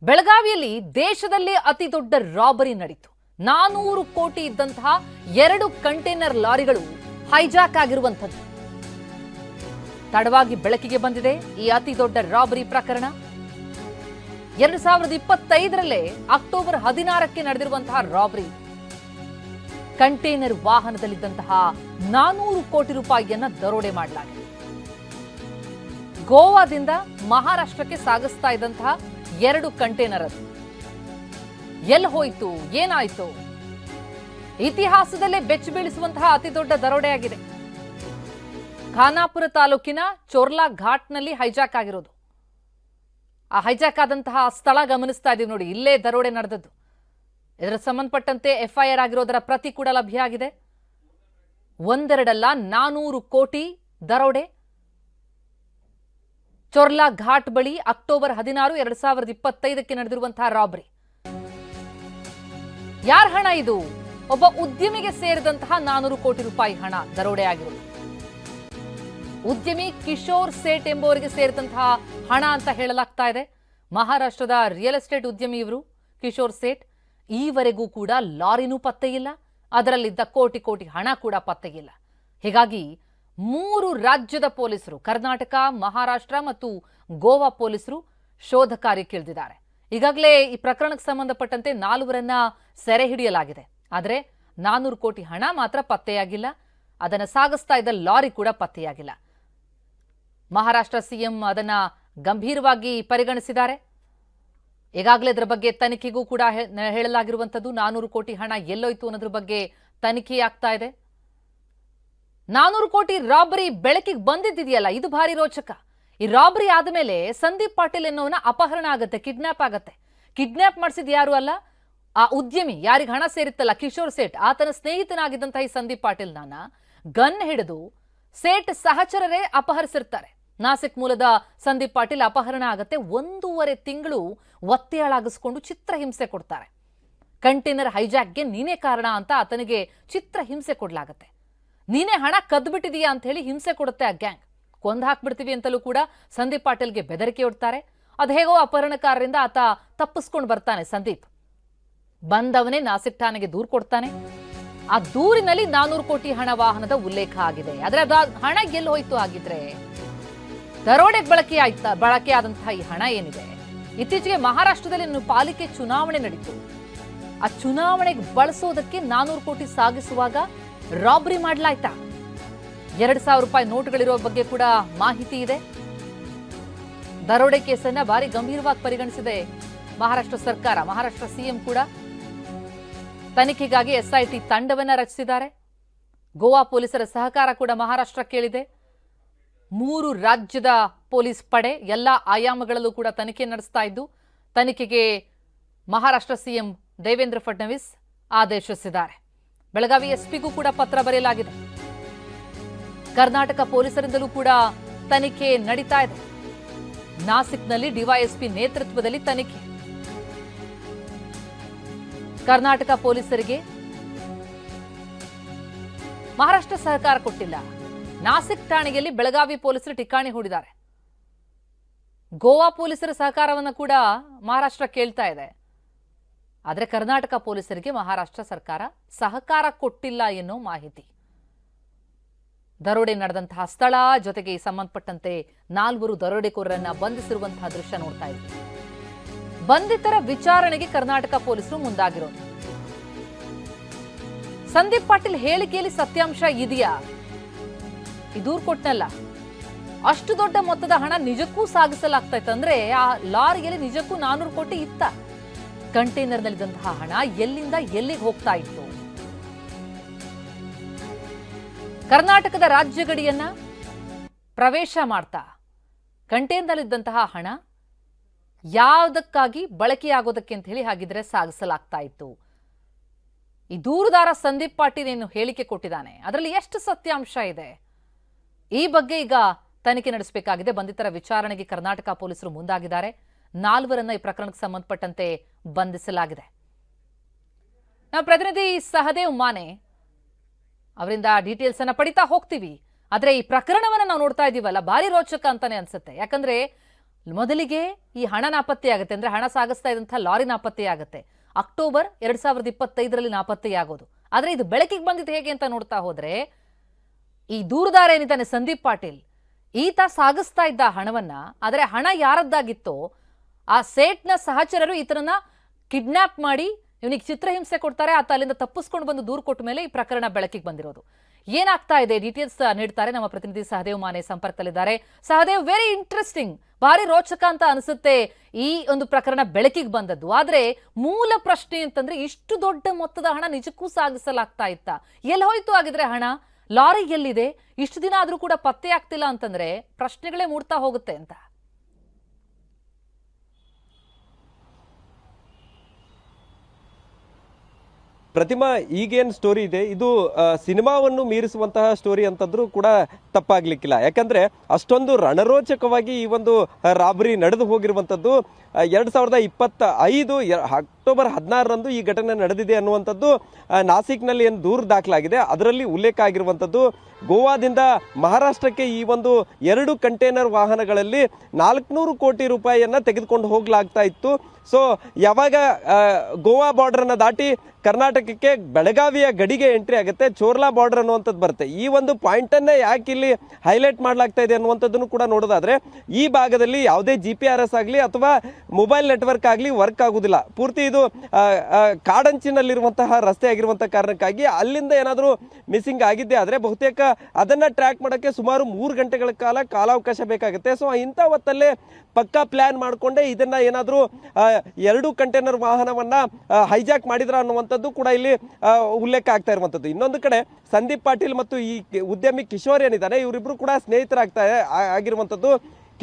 ಬೆಳಗಾವಿಯಲ್ಲಿ ದೇಶದಲ್ಲಿ ಅತಿ ದೊಡ್ಡ ರಾಬರಿ ನಡೆಯಿತು. 400 ಕೋಟಿ ಇದ್ದಂತಹ 2 ಕಂಟೈನರ್ ಲಾರಿಗಳು ಹೈಜಾಕ್ ಆಗಿರುವಂತದ್ದು ತಡವಾಗಿ ಬೆಳಕಿಗೆ ಬಂದಿದೆ. ಈ ಅತಿ ದೊಡ್ಡ ರಾಬರಿ ಪ್ರಕರಣ 2025ರಲ್ಲೇ ಅಕ್ಟೋಬರ್ 16ಕ್ಕೆ ನಡೆದಿರುವಂತಹ ರಾಬರಿ. ಕಂಟೈನರ್ ವಾಹನದಲ್ಲಿದ್ದಂತಹ 400 ಕೋಟಿ ರೂಪಾಯಿಯನ್ನ ದರೋಡೆ ಮಾಡಲಾಗಿದೆ. ಗೋವಾದಿಂದ ಮಹಾರಾಷ್ಟ್ರಕ್ಕೆ ಸಾಗಿಸ್ತಾ ಇದ್ದಂತಹ 2 ಕಂಟೈನರ್ ಅದು ಎಲ್ಲಿ ಹೋಯಿತು, ಏನಾಯ್ತು? ಇತಿಹಾಸದಲ್ಲೇ ಬೆಚ್ಚಿ ಬೀಳಿಸುವಂತಹ ಅತಿ ದೊಡ್ಡ ದರೋಡೆಯಾಗಿದೆ. ಖಾನಾಪುರ ತಾಲೂಕಿನ ಚೋರ್ಲಾ ಘಾಟ್ನಲ್ಲಿ ಹೈಜಾಕ್ ಆಗಿರೋದು. ಆ ಹೈಜಾಕ್ ಆದಂತಹ ಸ್ಥಳ ಗಮನಿಸ್ತಾ ಇದೀವಿ ನೋಡಿ, ಇಲ್ಲೇ ದರೋಡೆ ನಡೆದದ್ದು. ಇದರ ಸಂಬಂಧಪಟ್ಟಂತೆ ಎಫ್ಐಆರ್ ಆಗಿರೋದರ ಪ್ರತಿ ಕೂಡ ಲಭ್ಯ ಆಗಿದೆ. ಒಂದೆರಡಲ್ಲ 400 ಕೋಟಿ ದರೋಡೆ. ಚೋರ್ಲಾ ಘಾಟ್ ಬಳಿ ಅಕ್ಟೋಬರ್ 16, 2025ಕ್ಕೆ ನಡೆದಿರುವಂತಹ ರಾಬರಿ. ಯಾರ ಹಣ ಇದು? ಒಬ್ಬ ಉದ್ಯಮಿಗೆ ಸೇರಿದಂತಹ 400 ಕೋಟಿ ರೂಪಾಯಿ ಹಣ ದರೋಡೆ ಆಗಿರೋದು. ಉದ್ಯಮಿ ಕಿಶೋರ್ ಸೇಠ್ ಎಂಬುವರಿಗೆ ಸೇರಿದಂತಹ ಹಣ ಅಂತ ಹೇಳಲಾಗ್ತಾ ಇದೆ. ಮಹಾರಾಷ್ಟ್ರದ ರಿಯಲ್ ಎಸ್ಟೇಟ್ ಉದ್ಯಮಿ ಇವರು ಕಿಶೋರ್ ಸೇಠ್. ಈವರೆಗೂ ಕೂಡ ಲಾರಿನೂ ಪತ್ತೆಯಿಲ್ಲ, ಅದರಲ್ಲಿದ್ದ ಕೋಟಿ ಕೋಟಿ ಹಣ ಕೂಡ ಪತ್ತೆಯಿಲ್ಲ. ಹೀಗಾಗಿ 3 ರಾಜ್ಯದ ಪೊಲೀಸರು, ಕರ್ನಾಟಕ, ಮಹಾರಾಷ್ಟ್ರ ಮತ್ತು ಗೋವಾ ಪೊಲೀಸರು ಶೋಧ ಕಾರ್ಯಕ್ಕೆ ಇಳಿದಿದ್ದಾರೆ. ಈಗಾಗಲೇ ಈ ಪ್ರಕರಣಕ್ಕೆ ಸಂಬಂಧಪಟ್ಟಂತೆ 4ರನ್ನ ಸೆರೆ ಹಿಡಿಯಲಾಗಿದೆ. ಆದರೆ 400 ಕೋಟಿ ಹಣ ಮಾತ್ರ ಪತ್ತೆಯಾಗಿಲ್ಲ. ಅದನ್ನು ಸಾಗಿಸ್ತಾ ಇದ್ದ ಲಾರಿ ಕೂಡ ಪತ್ತೆಯಾಗಿಲ್ಲ. ಮಹಾರಾಷ್ಟ್ರ ಸಿಎಂ ಅದನ್ನ ಗಂಭೀರವಾಗಿ ಪರಿಗಣಿಸಿದ್ದಾರೆ. ಈಗಾಗಲೇ ಇದರ ಬಗ್ಗೆ ತನಿಖೆಗೂ ಕೂಡ ಹೇಳಲಾಗಿರುವಂಥದ್ದು. 400 ಕೋಟಿ ಹಣ ಎಲ್ಲೋಯ್ತು ಅನ್ನೋದ್ರ ಬಗ್ಗೆ ತನಿಖೆಯಾಗ್ತಾ ಇದೆ. 400 ಕೋಟಿ ರಾಬರಿ ಬೆಳಕಿಗೆ ಬಂದಿದ್ದಿದೆಯಲ್ಲ, ಇದು ಭಾರಿ ರೋಚಕ. ಈ ರಾಬರಿ ಆದಮೇಲೆ ಸಂದೀಪ್ ಪಾಟೀಲ್ ಎನ್ನುವನ ಅಪಹರಣ ಆಗತ್ತೆ, ಕಿಡ್ನಾಪ್ ಆಗತ್ತೆ. ಕಿಡ್ನಾಪ್ ಮಾಡಿಸಿದ ಯಾರು ಅಲ್ಲ, ಆ ಉದ್ಯಮಿ ಯಾರಿಗೆ ಹಣ ಸೇರಿತ್ತಲ್ಲ ಕಿಶೋರ್ ಸೇಠ್, ಆತನ ಸ್ನೇಹಿತನಾಗಿದ್ದಂತಹ ಈ ಸಂದೀಪ್ ಪಾಟೀಲ್ನ ಗನ್ ಹಿಡಿದು ಸೇಠ್ ಸಹಚರರೇ ಅಪಹರಿಸಿರ್ತಾರೆ. ನಾಸಿಕ್ ಮೂಲದ ಸಂದೀಪ್ ಪಾಟೀಲ್ ಅಪಹರಣ ಆಗತ್ತೆ. 1.5 ತಿಂಗಳು ಒತ್ತೆಯಾಳಾಗಿಸ್ಕೊಂಡು ಚಿತ್ರಹಿಂಸೆ ಕೊಡ್ತಾರೆ. ಕಂಟೈನರ್ ಹೈಜಾಕ್ಗೆ ನೀನೇ ಕಾರಣ ಅಂತ ಆತನಿಗೆ ಚಿತ್ರಹಿಂಸೆ ಕೊಡ್ಲಾಗತ್ತೆ. ನೀನೇ ಹಣ ಕದ್ಬಿಟ್ಟಿದೀಯಾ ಅಂತ ಹೇಳಿ ಹಿಂಸೆ ಕೊಡುತ್ತೆ ಆ ಗ್ಯಾಂಗ್. ಕೊಂದು ಹಾಕ್ಬಿಡ್ತೀವಿ ಅಂತಲೂ ಕೂಡ ಸಂದೀಪ್ ಪಾಟೀಲ್ಗೆ ಬೆದರಿಕೆ ಒಡ್ತಾರೆ. ಅದು ಹೇಗೋ ಅಪಹರಣಕಾರರಿಂದ ಆತ ತಪ್ಪಿಸ್ಕೊಂಡು ಬರ್ತಾನೆ. ಸಂದೀಪ್ ಬಂದವನೇ ನಾಸಿಕ್ ಠಾಣೆಗೆ ದೂರು ಕೊಡ್ತಾನೆ. ಆ ದೂರಿನಲ್ಲಿ 400 ಕೋಟಿ ಹಣ ವಾಹನದ ಉಲ್ಲೇಖ ಆಗಿದೆ. ಆದ್ರೆ ಅದು ಹಣ ಎಲ್ಲಿ ಹೋಯ್ತು? ಆಗಿದ್ರೆ ದರೋಡೆಗೆ ಬಳಕೆಯಾದಂತಹ ಈ ಹಣ ಏನಿದೆ, ಇತ್ತೀಚೆಗೆ ಮಹಾರಾಷ್ಟ್ರದಲ್ಲಿ ಪಾಲಿಕೆ ಚುನಾವಣೆ ನಡೀತು. ಆ ಚುನಾವಣೆಗೆ ಬಳಸೋದಕ್ಕೆ 400 ಕೋಟಿ ಸಾಗಿಸುವಾಗ ರಾಬರಿ ಮಾಡಲಾಯ್ತಾ? 2,000 ರೂಪಾಯಿ ನೋಟ್ಗಳಿರೋ ಬಗ್ಗೆ ಕೂಡ ಮಾಹಿತಿ ಇದೆ. ದರೋಡೆ ಕೇಸನ್ನ ಭಾರಿ ಗಂಭೀರವಾಗಿ ಪರಿಗಣಿಸಿದೆ ಮಹಾರಾಷ್ಟ್ರ ಸರ್ಕಾರ. ಮಹಾರಾಷ್ಟ್ರ ಸಿಎಂ ಕೂಡ ತನಿಖೆಗಾಗಿ ಎಸ್ಐಟಿ ತಂಡವನ್ನ ರಚಿಸಿದ್ದಾರೆ. ಗೋವಾ ಪೊಲೀಸರ ಸಹಕಾರ ಕೂಡ ಮಹಾರಾಷ್ಟ್ರ ಕೇಳಿದೆ. 3 ರಾಜ್ಯದ ಪೊಲೀಸ್ ಪಡೆ ಎಲ್ಲ ಆಯಾಮಗಳಲ್ಲೂ ಕೂಡ ತನಿಖೆ ನಡೆಸ್ತಾ ಇದ್ದು, ತನಿಖೆಗೆ ಮಹಾರಾಷ್ಟ್ರ ಸಿಎಂ ದೇವೇಂದ್ರ ಫಡ್ನವೀಸ್ ಆದೇಶಿಸಿದ್ದಾರೆ. ಬೆಳಗಾವಿ ಎಸ್ಪಿಗೂ ಕೂಡ ಪತ್ರ ಬರೆಯಲಾಗಿದೆ. ಕರ್ನಾಟಕ ಪೊಲೀಸರಿಂದಲೂ ಕೂಡ ತನಿಖೆ ನಡೀತಾ ಇದೆ. ನಾಸಿಕ್ನಲ್ಲಿ ಡಿವೈಎಸ್ಪಿ ನೇತೃತ್ವದಲ್ಲಿ ತನಿಖೆ. ಕರ್ನಾಟಕ ಪೊಲೀಸರಿಗೆ ಮಹಾರಾಷ್ಟ್ರ ಸಹಕಾರ ಕೊಟ್ಟಿಲ್ಲ. ನಾಸಿಕ್ ಠಾಣೆಯಲ್ಲಿ ಬೆಳಗಾವಿ ಪೊಲೀಸರು ಠಿಕಾಣಿ ಹೂಡಿದ್ದಾರೆ. ಗೋವಾ ಪೊಲೀಸರ ಸಹಕಾರವನ್ನು ಕೂಡ ಮಹಾರಾಷ್ಟ್ರ ಕೇಳ್ತಾ ಇದೆ. ಆದರೆ ಕರ್ನಾಟಕ ಪೊಲೀಸರಿಗೆ ಮಹಾರಾಷ್ಟ್ರ ಸರ್ಕಾರ ಸಹಕಾರ ಕೊಟ್ಟಿಲ್ಲ ಎನ್ನೋ ಮಾಹಿತಿ. ದರೋಡೆ ನಡೆದಂತಹ ಸ್ಥಳ ಜೊತೆಗೆ ಸಂಬಂಧಪಟ್ಟಂತೆ 4 ದರೋಡೆಕೋರರನ್ನ ಬಂಧಿಸಿರುವಂತಹ ದೃಶ್ಯ ನೋಡ್ತಾ ಇದ್ದೀವಿ. ಬಂಧಿತರ ವಿಚಾರಣೆಗೆ ಕರ್ನಾಟಕ ಪೊಲೀಸರು ಮುಂದಾಗಿರೋದು. ಸಂದೀಪ್ ಪಾಟೀಲ್ ಹೇಳಿಕೆಯಲ್ಲಿ ಸತ್ಯಾಂಶ ಇದೆಯಾ? ಈ ದೂರು ಕೊಟ್ಟನಲ್ಲ, ಅಷ್ಟು ದೊಡ್ಡ ಮೊತ್ತದ ಹಣ ನಿಜಕ್ಕೂ ಸಾಗಿಸಲಾಗ್ತಾ ಇತ್ತು ಅಂದ್ರೆ ಆ ಲಾರಿಯಲ್ಲಿ ನಿಜಕ್ಕೂ 400 ಕೋಟಿ ಇತ್ತ? ಕಂಟೈನರ್ನಲ್ಲಿದ್ದಂತಹ ಹಣ ಎಲ್ಲಿಂದ ಎಲ್ಲಿಗೆ ಹೋಗ್ತಾ ಇತ್ತು? ಕರ್ನಾಟಕದ ರಾಜ್ಯ ಗಡಿಯನ್ನ ಪ್ರವೇಶ ಮಾಡ್ತಾ ಕಂಟೈನರ್ನಲ್ಲಿದ್ದಂತಹ ಹಣ ಯಾವುದಕ್ಕಾಗಿ ಬಳಕೆಯಾಗೋದಕ್ಕೆ ಅಂತ ಹೇಳಿ ಹಾಗಿದ್ರೆ ಸಾಗಿಸಲಾಗ್ತಾ ಇತ್ತು? ಈ ದೂರುದಾರ ಸಂದೀಪ್ ಪಾಟೀಲ್ ಏನು ಹೇಳಿಕೆ ಕೊಟ್ಟಿದ್ದಾನೆ, ಅದರಲ್ಲಿ ಎಷ್ಟು ಸತ್ಯಾಂಶ ಇದೆ? ಈ ಬಗ್ಗೆ ಈಗ ತನಿಖೆ ನಡೆಸಬೇಕಾಗಿದೆ. ಬಂಧಿತರ ವಿಚಾರಣೆಗೆ ಕರ್ನಾಟಕ ಪೊಲೀಸರು ಮುಂದಾಗಿದ್ದಾರೆ. 4ರನ್ನ ಈ ಪ್ರಕರಣಕ್ಕೆ ಸಂಬಂಧಪಟ್ಟಂತೆ ಬಂಧಿಸಲಾಗಿದೆ. ನಾವು ಪ್ರತಿನಿಧಿ ಸಹದೇವ್ ಮಾನೆ ಅವರಿಂದ ಡೀಟೇಲ್ಸ್ ಅನ್ನ ಪಡಿತಾ ಹೋಗ್ತೀವಿ. ಆದ್ರೆ ಈ ಪ್ರಕರಣವನ್ನ ನಾವು ನೋಡ್ತಾ ಇದೀವಲ್ಲ, ಭಾರಿ ರೋಚಕ ಅಂತಾನೆ ಅನ್ಸುತ್ತೆ. ಯಾಕಂದ್ರೆ ಮೊದಲಿಗೆ ಈ ಹಣ ನಾಪತ್ತೆ ಆಗುತ್ತೆ, ಅಂದ್ರೆ ಹಣ ಸಾಗಿಸ್ತಾ ಇದ್ದಂಥ ಲಾರಿ ನಾಪತ್ತೆ ಆಗುತ್ತೆ. ಅಕ್ಟೋಬರ್ 2025ರಲ್ಲಿ ನಾಪತ್ತೆಯಾಗೋದು. ಆದ್ರೆ ಇದು ಬೆಳಕಿಗೆ ಬಂದಿದ್ದು ಹೇಗೆ ಅಂತ ನೋಡ್ತಾ ಹೋದ್ರೆ, ಈ ದೂರದಾರ ಏನಿದ್ದಾನೆ ಸಂದೀಪ್ ಪಾಟೀಲ್, ಈತ ಸಾಗಿಸ್ತಾ ಇದ್ದ ಹಣವನ್ನ, ಆದರೆ ಹಣ ಯಾರದ್ದಾಗಿತ್ತೋ ಆ ಸೇಟ್ನ ಸಹಚರರು ಈತನನ್ನ ಕಿಡ್ನಾಪ್ ಮಾಡಿ ಇವನಿಗೆ ಚಿತ್ರಹಿಂಸೆ ಕೊಡ್ತಾರೆ. ಆತ ಅಲ್ಲಿಂದ ತಪ್ಪಿಸ್ಕೊಂಡು ಬಂದು ದೂರು ಕೊಟ್ಟ ಮೇಲೆ ಈ ಪ್ರಕರಣ ಬೆಳಕಿಗೆ ಬಂದಿರೋದು. ಏನಾಗ್ತಾ ಇದೆ ಡೀಟೇಲ್ಸ್ ನೀಡ್ತಾರೆ ನಮ್ಮ ಪ್ರತಿನಿಧಿ ಸಹದೇವ್ ಮಾನೆ ಸಂಪರ್ಕದಲ್ಲಿದ್ದಾರೆ. ಸಹದೇವ್, ವೆರಿ ಇಂಟ್ರೆಸ್ಟಿಂಗ್, ಭಾರಿ ರೋಚಕ ಅಂತ ಅನಿಸುತ್ತೆ ಈ ಒಂದು ಪ್ರಕರಣ ಬೆಳಕಿಗೆ ಬಂದದ್ದು. ಆದ್ರೆ ಮೂಲ ಪ್ರಶ್ನೆ ಅಂತಂದ್ರೆ, ಇಷ್ಟು ದೊಡ್ಡ ಮೊತ್ತದ ಹಣ ನಿಜಕ್ಕೂ ಸಾಗಿಸಲಾಗ್ತಾ ಇತ್ತ? ಎಲ್ಲಿ ಹೋಯ್ತು ಆಗಿದ್ರೆ ಹಣ? ಲಾರಿ ಎಲ್ಲಿದೆ? ಇಷ್ಟು ದಿನ ಆದ್ರೂ ಕೂಡ ಪತ್ತೆ ಆಗ್ತಿಲ್ಲ ಅಂತಂದ್ರೆ ಪ್ರಶ್ನೆಗಳೇ ಮೂಡ್ತಾ ಹೋಗುತ್ತೆ ಅಂತ. ಪ್ರತಿಮಾ, ಈಗೇನು ಸ್ಟೋರಿ ಇದೆ ಇದು ಸಿನಿಮಾವನ್ನು ಮೀರಿಸುವಂತಹ ಸ್ಟೋರಿ ಅಂತಂದ್ರೂ ಕೂಡ ತಪ್ಪಾಗ್ಲಿಕ್ಕಿಲ್ಲ. ಯಾಕಂದ್ರೆ ಅಷ್ಟೊಂದು ರಣರೋಚಕವಾಗಿ ಈ ಒಂದು ರಾಬರಿ ನಡೆದು ಹೋಗಿರುವಂಥದ್ದು 2025 ಅಕ್ಟೋಬರ್ 16ರಂದು ಈ ಘಟನೆ ನಡೆದಿದೆ ಅನ್ನುವಂಥದ್ದು ನಾಸಿಕ್ನಲ್ಲಿ ಏನು ದೂರು ದಾಖಲಾಗಿದೆ ಅದರಲ್ಲಿ ಉಲ್ಲೇಖ ಆಗಿರುವಂಥದ್ದು. ಗೋವಾದಿಂದ ಮಹಾರಾಷ್ಟ್ರಕ್ಕೆ ಈ ಒಂದು 2 ಕಂಟೈನರ್ ವಾಹನಗಳಲ್ಲಿ 400 ಕೋಟಿ ರೂಪಾಯಿಯನ್ನು ತೆಗೆದುಕೊಂಡು ಹೋಗ್ಲಾಗ್ತಾ ಇತ್ತು. ಸೊ ಯಾವಾಗ ಗೋವಾ ಬಾರ್ಡರನ್ನು ದಾಟಿ ಕರ್ನಾಟಕಕ್ಕೆ ಬೆಳಗಾವಿಯ ಗಡಿಗೆ ಎಂಟ್ರಿ ಆಗುತ್ತೆ, ಚೋರ್ಲಾ ಬಾರ್ಡರ್ ಅನ್ನುವಂಥದ್ದು ಬರುತ್ತೆ. ಈ ಒಂದು ಪಾಯಿಂಟನ್ನೇ ಯಾಕೆ ಇಲ್ಲಿ ಹೈಲೈಟ್ ಮಾಡಲಾಗ್ತಾ ಇದೆ ಅನ್ನುವಂಥದ್ದನ್ನು ಕೂಡ ನೋಡೋದಾದ್ರೆ, ಈ ಭಾಗದಲ್ಲಿ ಯಾವುದೇ GPS ಆಗಲಿ ಅಥವಾ ಮೊಬೈಲ್ ನೆಟ್ವರ್ಕ್ ಆಗಲಿ ವರ್ಕ್ ಆಗುವುದಿಲ್ಲ. ಪೂರ್ತಿ ಇದು ಕಾಡಂಚಿನಲ್ಲಿರುವಂತಹ ರಸ್ತೆ ಆಗಿರುವಂತಹ ಕಾರಣಕ್ಕಾಗಿ ಅಲ್ಲಿಂದ ಏನಾದರೂ ಮಿಸ್ಸಿಂಗ್ ಆಗಿದ್ದೇ ಆದರೆ ಬಹುತೇಕ ಅದನ್ನು ಟ್ರ್ಯಾಕ್ ಮಾಡೋಕ್ಕೆ ಸುಮಾರು 3 ಗಂಟೆಗಳ ಕಾಲಾವಕಾಶ ಬೇಕಾಗುತ್ತೆ. ಸೊ ಇಂಥ ಹೊತ್ತಲ್ಲೇ ಪಕ್ಕಾ ಪ್ಲ್ಯಾನ್ ಮಾಡಿಕೊಂಡೇ ಇದನ್ನು ಏನಾದರೂ 2 ಕಂಟೈನರ್ ವಾಹನವನ್ನು ಹೈಜಾಕ್ ಮಾಡಿದ್ರ ಅನ್ನುವಂಥದ್ದು ಕೂಡ ಇಲ್ಲಿ ಉಲ್ಲೇಖ ಆಗ್ತಾ ಇರುವಂಥದ್ದು. ಇನ್ನೊಂದು ಕಡೆ ಸಂದೀಪ್ ಪಾಟೀಲ್ ಮತ್ತು ಈ ಉದ್ಯಮಿ ಕಿಶೋರ್ ಏನಿದ್ದಾರೆ, ಇವರಿಬ್ಬರು ಕೂಡ ಆಗಿರುವಂಥದ್ದು.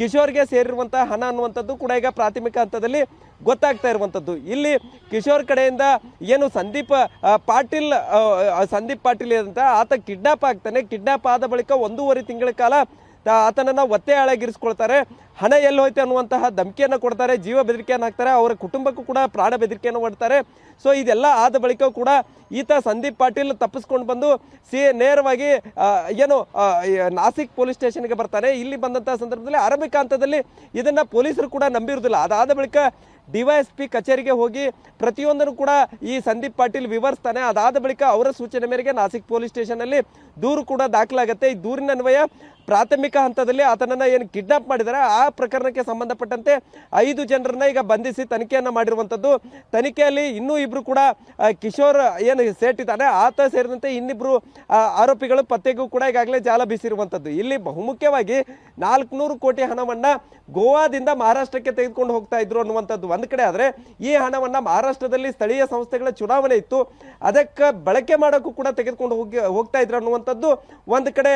ಕಿಶೋರ್ಗೆ ಸೇರಿರುವಂತಹ ಹಣ ಅನ್ನುವಂಥದ್ದು ಕೂಡ ಈಗ ಪ್ರಾಥಮಿಕ ಹಂತದಲ್ಲಿ ಗೊತ್ತಾಗ್ತಾ ಇರುವಂಥದ್ದು. ಇಲ್ಲಿ ಕಿಶೋರ್ ಕಡೆಯಿಂದ ಏನು ಸಂದೀಪ್ ಪಾಟೀಲ್ ಅಂತ ಆತ ಕಿಡ್ನಾಪ್ ಆಗ್ತಾನೆ. ಕಿಡ್ನಾಪ್ ಆದ ಬಳಿಕ 1.5 ತಿಂಗಳ ಕಾಲ ಆತನನ್ನು ಒತ್ತೆ ಹಾಳಾಗಿರಿಸ್ಕೊಳ್ತಾರೆ. ಹಣ ಎಲ್ಲಿ ಹೋಯ್ತು ಅನ್ನುವಂತಹ ಧಮಕಿಯನ್ನು ಕೊಡ್ತಾರೆ, ಜೀವ ಬೆದರಿಕೆಯನ್ನು ಹಾಕ್ತಾರೆ, ಅವರ ಕುಟುಂಬಕ್ಕೂ ಕೂಡ ಪ್ರಾಣ ಬೆದರಿಕೆಯನ್ನು ಒಡ್ತಾರೆ. ಸೊ ಇದೆಲ್ಲ ಆದ ಬಳಿಕ ಕೂಡ ಈತ ಸಂದೀಪ್ ಪಾಟೀಲ್ ತಪ್ಪಿಸ್ಕೊಂಡು ಬಂದು ನೇರವಾಗಿ ನಾಸಿಕ್ ಪೊಲೀಸ್ ಸ್ಟೇಷನ್ಗೆ ಬರ್ತಾನೆ. ಇಲ್ಲಿ ಬಂದಂತಹ ಸಂದರ್ಭದಲ್ಲಿ ಆರಂಭಿಕ ಹಂತದಲ್ಲಿ ಇದನ್ನ ಪೊಲೀಸರು ಕೂಡ ನಂಬಿರುವುದಿಲ್ಲ. ಅದಾದ ಬಳಿಕ DYSP ಕಚೇರಿಗೆ ಹೋಗಿ ಪ್ರತಿಯೊಂದನ್ನು ಕೂಡ ಈ ಸಂದೀಪ್ ಪಾಟೀಲ್ ವಿವರಿಸ್ತಾನೆ. ಅದಾದ ಬಳಿಕ ಅವರ ಸೂಚನೆ ಮೇರೆಗೆ ನಾಸಿಕ್ ಪೊಲೀಸ್ ಸ್ಟೇಷನ್ನಲ್ಲಿ ದೂರು ಕೂಡ ದಾಖಲಾಗುತ್ತೆ. ಈ ದೂರಿನ ಅನ್ವಯ ಪ್ರಾಥಮಿಕ ಹಂತದಲ್ಲಿ ಆತನನ್ನು ಏನು ಕಿಡ್ನಾಪ್ ಮಾಡಿದ್ದಾರೆ ಆ ಪ್ರಕರಣಕ್ಕೆ ಸಂಬಂಧಪಟ್ಟಂತೆ 5 ಜನರನ್ನ ಈಗ ಬಂಧಿಸಿ ತನಿಖೆಯನ್ನು ಮಾಡಿರುವಂಥದ್ದು. ತನಿಖೆಯಲ್ಲಿ ಇನ್ನೂ ಇಬ್ಬರು ಕೂಡ ಕಿಶೋರ್ ಏನು ಸೇಟಿದ್ದಾನೆ ಆತ ಸೇರಿದಂತೆ ಇನ್ನಿಬ್ಬರು ಆರೋಪಿಗಳು ಪತ್ತೆಗೂ ಕೂಡ ಈಗಾಗಲೇ ಜಾಲ ಬೀಸಿರುವಂಥದ್ದು. ಇಲ್ಲಿ ಬಹುಮುಖ್ಯವಾಗಿ 400 ಕೋಟಿ ಹಣವನ್ನು ಗೋವಾದಿಂದ ಮಹಾರಾಷ್ಟ್ರಕ್ಕೆ ತೆಗೆದುಕೊಂಡು ಹೋಗ್ತಾ ಇದ್ರು ಅನ್ನುವಂಥದ್ದು ಒಂದು ಕಡೆ. ಆದರೆ ಈ ಹಣವನ್ನು ಮಹಾರಾಷ್ಟ್ರದಲ್ಲಿ ಸ್ಥಳೀಯ ಸಂಸ್ಥೆಗಳ ಚುನಾವಣೆ ಇತ್ತು, ಅದಕ್ಕೆ ಬಳಕೆ ಮಾಡೋಕ್ಕೂ ಕೂಡ ತೆಗೆದುಕೊಂಡು ಹೋಗ್ತಾ ಇದ್ರು ಅನ್ನುವಂಥದ್ದು ಒಂದು ಕಡೆ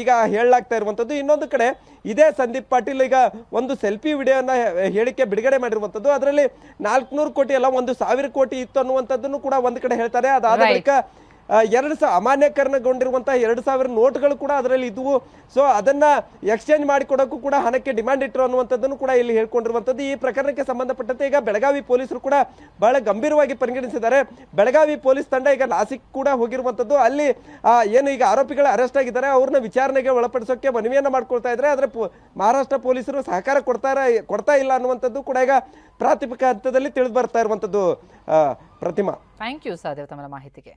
ಈಗ ಹೇಳಲಾಗ್ತಾ ಇರುವಂಥದ್ದು. ಇನ್ನೊಂದು ಕಡೆ ಇದೇ ಸಂದೀಪ್ ಪಾಟೀಲ್ ಈಗ ಒಂದು ಸೆಲ್ಫಿ ವಿಡಿಯೋನ ಹೇಳಿಕೆ ಬಿಡುಗಡೆ ಮಾಡಿರುವಂಥದ್ದು. ಅದರಲ್ಲಿ 400 ಕೋಟಿ ಅಲ್ಲ 1,000 ಕೋಟಿ ಇತ್ತು ಅನ್ನುವಂಥದ್ದನ್ನು ಕೂಡ ಒಂದು ಕಡೆ ಹೇಳ್ತಾರೆ. ಅದಾದ ಬಳಿಕ ಅಮಾನ್ಯೀಕರಣಗೊಂಡಿರುವಂತಹ 2,000 ನೋಟ್ಗಳು ಕೂಡ ಅದರಲ್ಲಿ ಇದ್ವು. ಸೊ ಅದನ್ನ ಎಕ್ಸ್ಚೇಂಜ್ ಮಾಡಿಕೊಡೋಕ್ಕೂ ಕೂಡ ಹಣಕ್ಕೆ ಡಿಮ್ಯಾಂಡ್ ಇಟ್ಟರು ಅನ್ನುವಂಥದ್ದನ್ನು ಕೂಡ ಇಲ್ಲಿ ಹೇಳ್ಕೊಂಡಿರುವಂಥದ್ದು. ಈ ಪ್ರಕರಣಕ್ಕೆ ಸಂಬಂಧಪಟ್ಟಂತೆ ಈಗ ಬೆಳಗಾವಿ ಪೊಲೀಸರು ಕೂಡ ಬಹಳ ಗಂಭೀರವಾಗಿ ಪರಿಗಣಿಸಿದ್ದಾರೆ. ಬೆಳಗಾವಿ ಪೊಲೀಸ್ ತಂಡ ಈಗ ನಾಸಿಕ್ ಕೂಡ ಹೋಗಿರುವಂಥದ್ದು. ಅಲ್ಲಿ ಏನು ಈಗ ಆರೋಪಿಗಳು ಅರೆಸ್ಟ್ ಆಗಿದ್ದಾರೆ ಅವ್ರನ್ನ ವಿಚಾರಣೆಗೆ ಒಳಪಡಿಸೋಕೆ ಮನವಿಯನ್ನ ಮಾಡ್ಕೊಳ್ತಾ ಇದ್ದಾರೆ. ಆದರೆ ಮಹಾರಾಷ್ಟ್ರ ಪೊಲೀಸರು ಸಹಕಾರ ಕೊಡ್ತಾ ಇಲ್ಲ ಅನ್ನುವಂಥದ್ದು ಕೂಡ ಈಗ ಪ್ರಾಥಮಿಕ ಹಂತದಲ್ಲಿ ತಿಳಿದು ಬರ್ತಾ ಇರುವಂಥದ್ದು. ಪ್ರತಿಮಾ, ಥ್ಯಾಂಕ್ ಯು ಸಹದೇವ್ ತಮ್ಮ ಮಾಹಿತಿಗೆ.